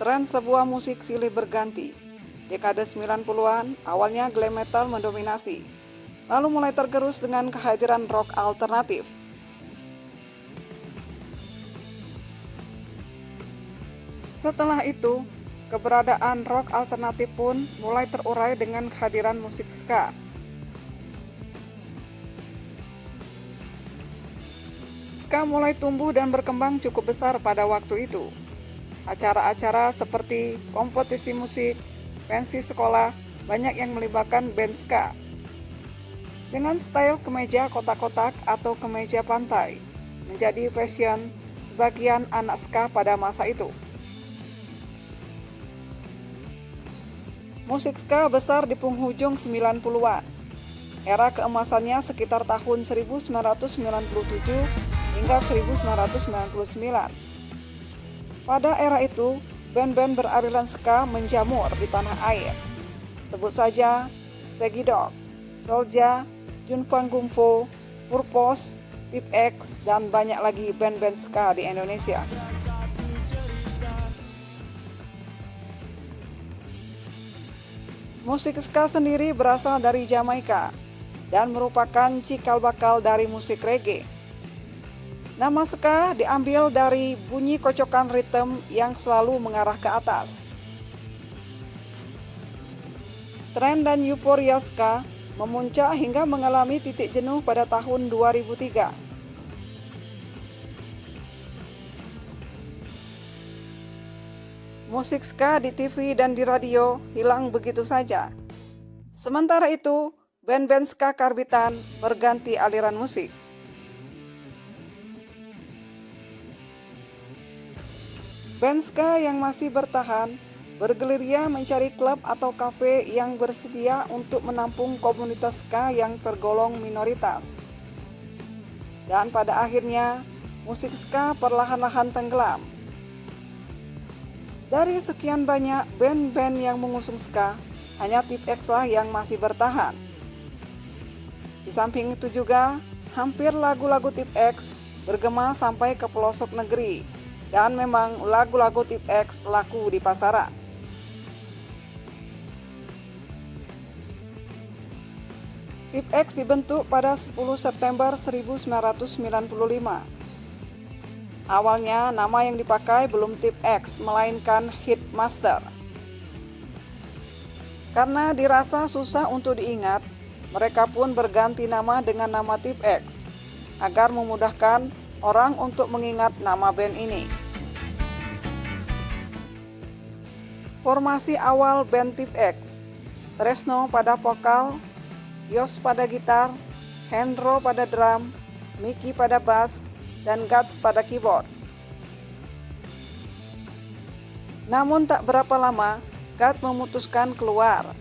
Tren sebuah musik silih berganti. Dekade 90-an, awalnya glam metal mendominasi, lalu mulai tergerus dengan kehadiran rock alternatif. Setelah itu, keberadaan rock alternatif pun mulai terurai dengan kehadiran musik ska. Ska mulai tumbuh dan berkembang cukup besar pada waktu itu. Acara-acara seperti kompetisi musik, pensi sekolah, banyak yang melibatkan band ska. Dengan style kemeja kotak-kotak atau kemeja pantai, menjadi fashion sebagian anak ska pada masa itu. Musik ska besar di penghujung 90-an. Era keemasannya sekitar tahun 1997 hingga 1999. Pada era itu, band-band beraliran ska menjamur di tanah air. Sebut saja Segidok, Soulja, Junfang Gungfu, Purpose, Tip X, dan banyak lagi band-band ska di Indonesia. Musik ska sendiri berasal dari Jamaika dan merupakan cikal bakal dari musik reggae. Nama ska diambil dari bunyi kocokan ritme yang selalu mengarah ke atas. Tren dan euforia ska memuncak hingga mengalami titik jenuh pada tahun 2003. Musik ska di TV dan di radio hilang begitu saja. Sementara itu, band-band ska karbitan berganti aliran musik. Band ska yang masih bertahan bergerilya mencari klub atau kafe yang bersedia untuk menampung komunitas ska yang tergolong minoritas. Dan pada akhirnya, musik ska perlahan-lahan tenggelam. Dari sekian banyak band-band yang mengusung ska, hanya Tip X lah yang masih bertahan. Di samping itu juga, hampir lagu-lagu Tip X bergema sampai ke pelosok negeri. Dan memang lagu-lagu Tip X laku di pasaran. Tip X dibentuk pada 10 September 1995. Awalnya nama yang dipakai belum Tip X, melainkan Hitmaster. Karena dirasa susah untuk diingat, mereka pun berganti nama dengan nama Tip X, agar memudahkan orang untuk mengingat nama band ini. Formasi awal band Tip X: Tresno pada vokal, Yos pada gitar, Hendro pada drum, Mickey pada bass, dan Guts pada keyboard. Namun tak berapa lama, Guts memutuskan keluar.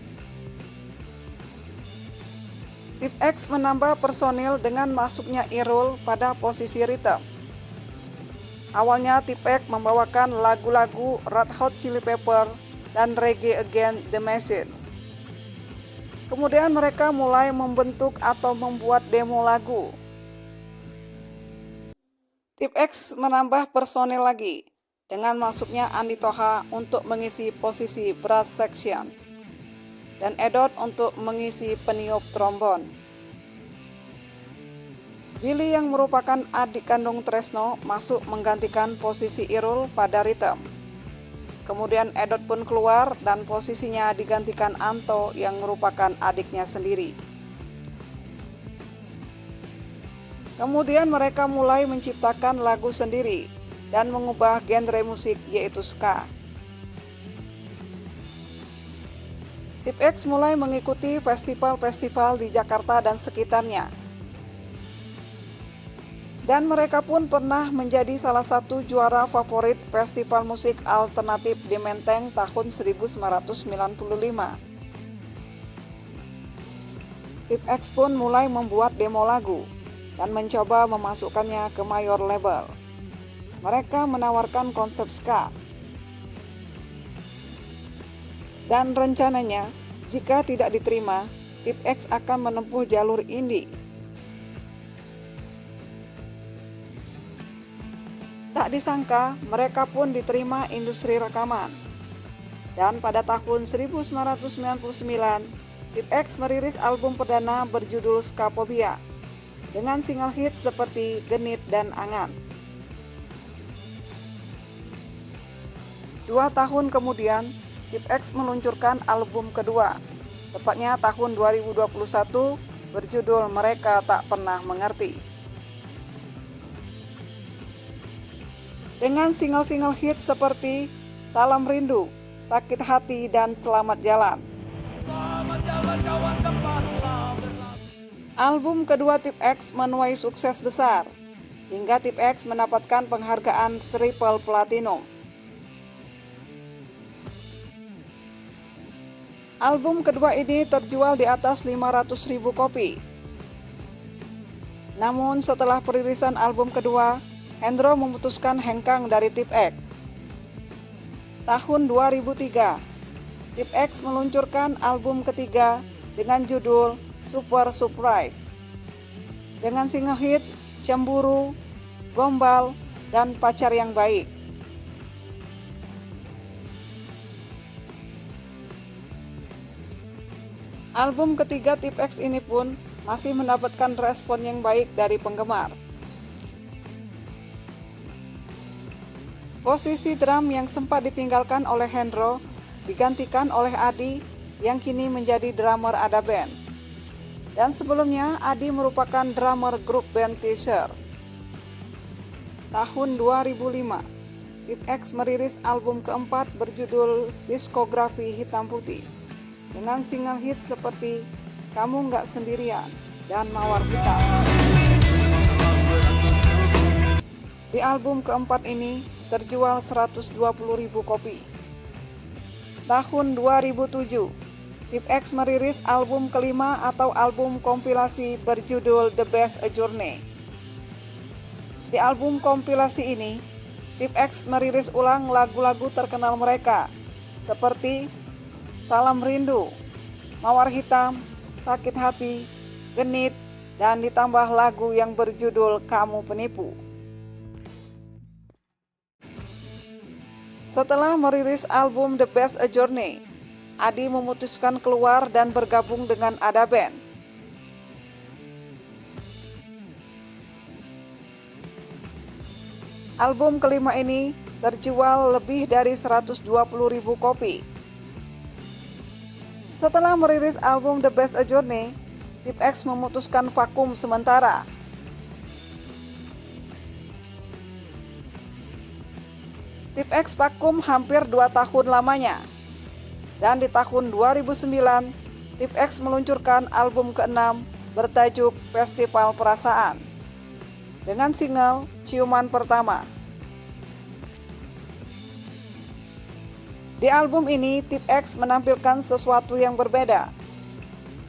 Tip X menambah personil dengan masuknya Irul pada posisi rhythm. Awalnya Tip X membawakan lagu-lagu Red Hot Chili Pepper dan Reggae Against the Machine. Kemudian mereka mulai membentuk atau membuat demo lagu. Tip X menambah personil lagi dengan masuknya Andi Toha untuk mengisi posisi brass section dan Edot untuk mengisi peniup trombon. Billy yang merupakan adik kandung Tresno masuk menggantikan posisi Irul pada rhythm. Kemudian Edot pun keluar dan posisinya digantikan Anto yang merupakan adiknya sendiri. Kemudian mereka mulai menciptakan lagu sendiri dan mengubah genre musik yaitu ska. Tip X mulai mengikuti festival-festival di Jakarta dan sekitarnya. Dan mereka pun pernah menjadi salah satu juara favorit festival musik alternatif di Menteng tahun 1995. Tip X pun mulai membuat demo lagu dan mencoba memasukkannya ke mayor label. Mereka menawarkan konsep ska. Dan rencananya, jika tidak diterima, Tip X akan menempuh jalur indie. Tak disangka, mereka pun diterima industri rekaman. Dan pada tahun 1999, Tip X merilis album perdana berjudul Scapobia dengan single hits seperti Genit dan Angan. 2 tahun kemudian, Tip X meluncurkan album kedua, tepatnya tahun 2021, berjudul Mereka Tak Pernah Mengerti. Dengan single-single hits seperti Salam Rindu, Sakit Hati, dan Selamat Jalan. Album kedua Tip X menuai sukses besar, hingga Tip X mendapatkan penghargaan Triple Platinum. Album kedua ini terjual di atas 500.000 kopi. Namun setelah perilisan album kedua, Hendro memutuskan hengkang dari Tip X. Tahun 2003, Tip X meluncurkan album ketiga dengan judul Super Surprise, dengan single hits Cemburu, Gombal, dan Pacar Yang Baik. Album ketiga Tip X ini pun masih mendapatkan respon yang baik dari penggemar. Posisi drum yang sempat ditinggalkan oleh Hendro digantikan oleh Adi yang kini menjadi drummer Ada Band. Dan sebelumnya Adi merupakan drummer grup band Teaser. Tahun 2005, Tip X merilis album keempat berjudul Diskografi Hitam Putih dengan single hits seperti Kamu Nggak Sendirian dan Mawar Hitam. Di album keempat ini terjual 120.000 kopi. Tahun 2007, Tip X merilis album kelima atau album kompilasi berjudul The Best A Journey. Di album kompilasi ini, Tip X merilis ulang lagu-lagu terkenal mereka seperti Salam Rindu, Mawar Hitam, Sakit Hati, Genit, dan ditambah lagu yang berjudul Kamu Penipu. Setelah merilis album The Best A Journey, Adi memutuskan keluar dan bergabung dengan Ada Band. Album kelima ini terjual lebih dari 120.000 kopi. Setelah merilis album The Best A Journey, Tip X memutuskan vakum sementara. Tip X vakum hampir 2 tahun lamanya. Dan di tahun 2009, Tip X meluncurkan album ke-6 bertajuk Festival Perasaan dengan single Ciuman Pertama. Di album ini, Tip X menampilkan sesuatu yang berbeda.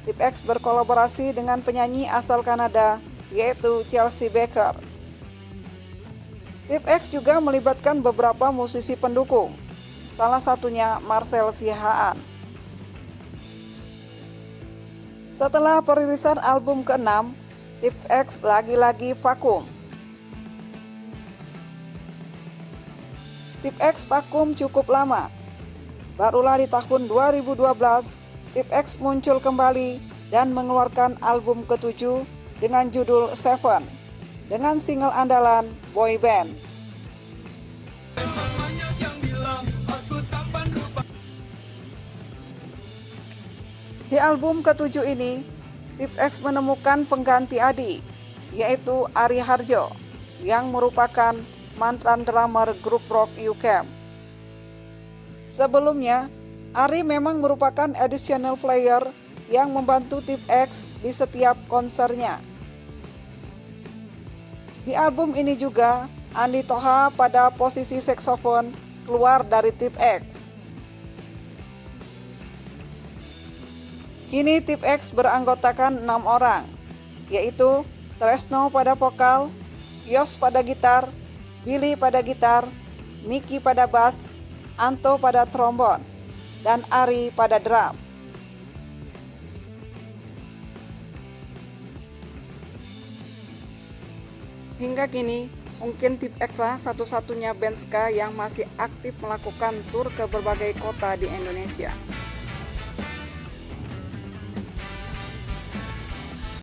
Tip X berkolaborasi dengan penyanyi asal Kanada, yaitu Chelsea Baker. Tip X juga melibatkan beberapa musisi pendukung, salah satunya Marcel Sihaan. Setelah perilisan album ke-6, Tip X lagi-lagi vakum. Tip X vakum cukup lama. Barulah di tahun 2012, Tip X muncul kembali dan mengeluarkan album ke-7 dengan judul Seven, dengan single andalan Boy Band. Di album ke-7 ini, Tip X menemukan pengganti Adi, yaitu Ari Harjo, yang merupakan mantan drummer grup rock U-Camp. Sebelumnya, Ari memang merupakan additional player yang membantu Tip X di setiap konsernya. Di album ini juga, Andi Toha pada posisi saksofon keluar dari Tip X. Kini Tip X beranggotakan 6 orang, yaitu Tresno pada vokal, Yos pada gitar, Billy pada gitar, Miki pada bass, Anto pada trombon, dan Ari pada drum. Hingga kini, Mungkin Tip X satu-satunya band ska yang masih aktif melakukan tur ke berbagai kota di Indonesia.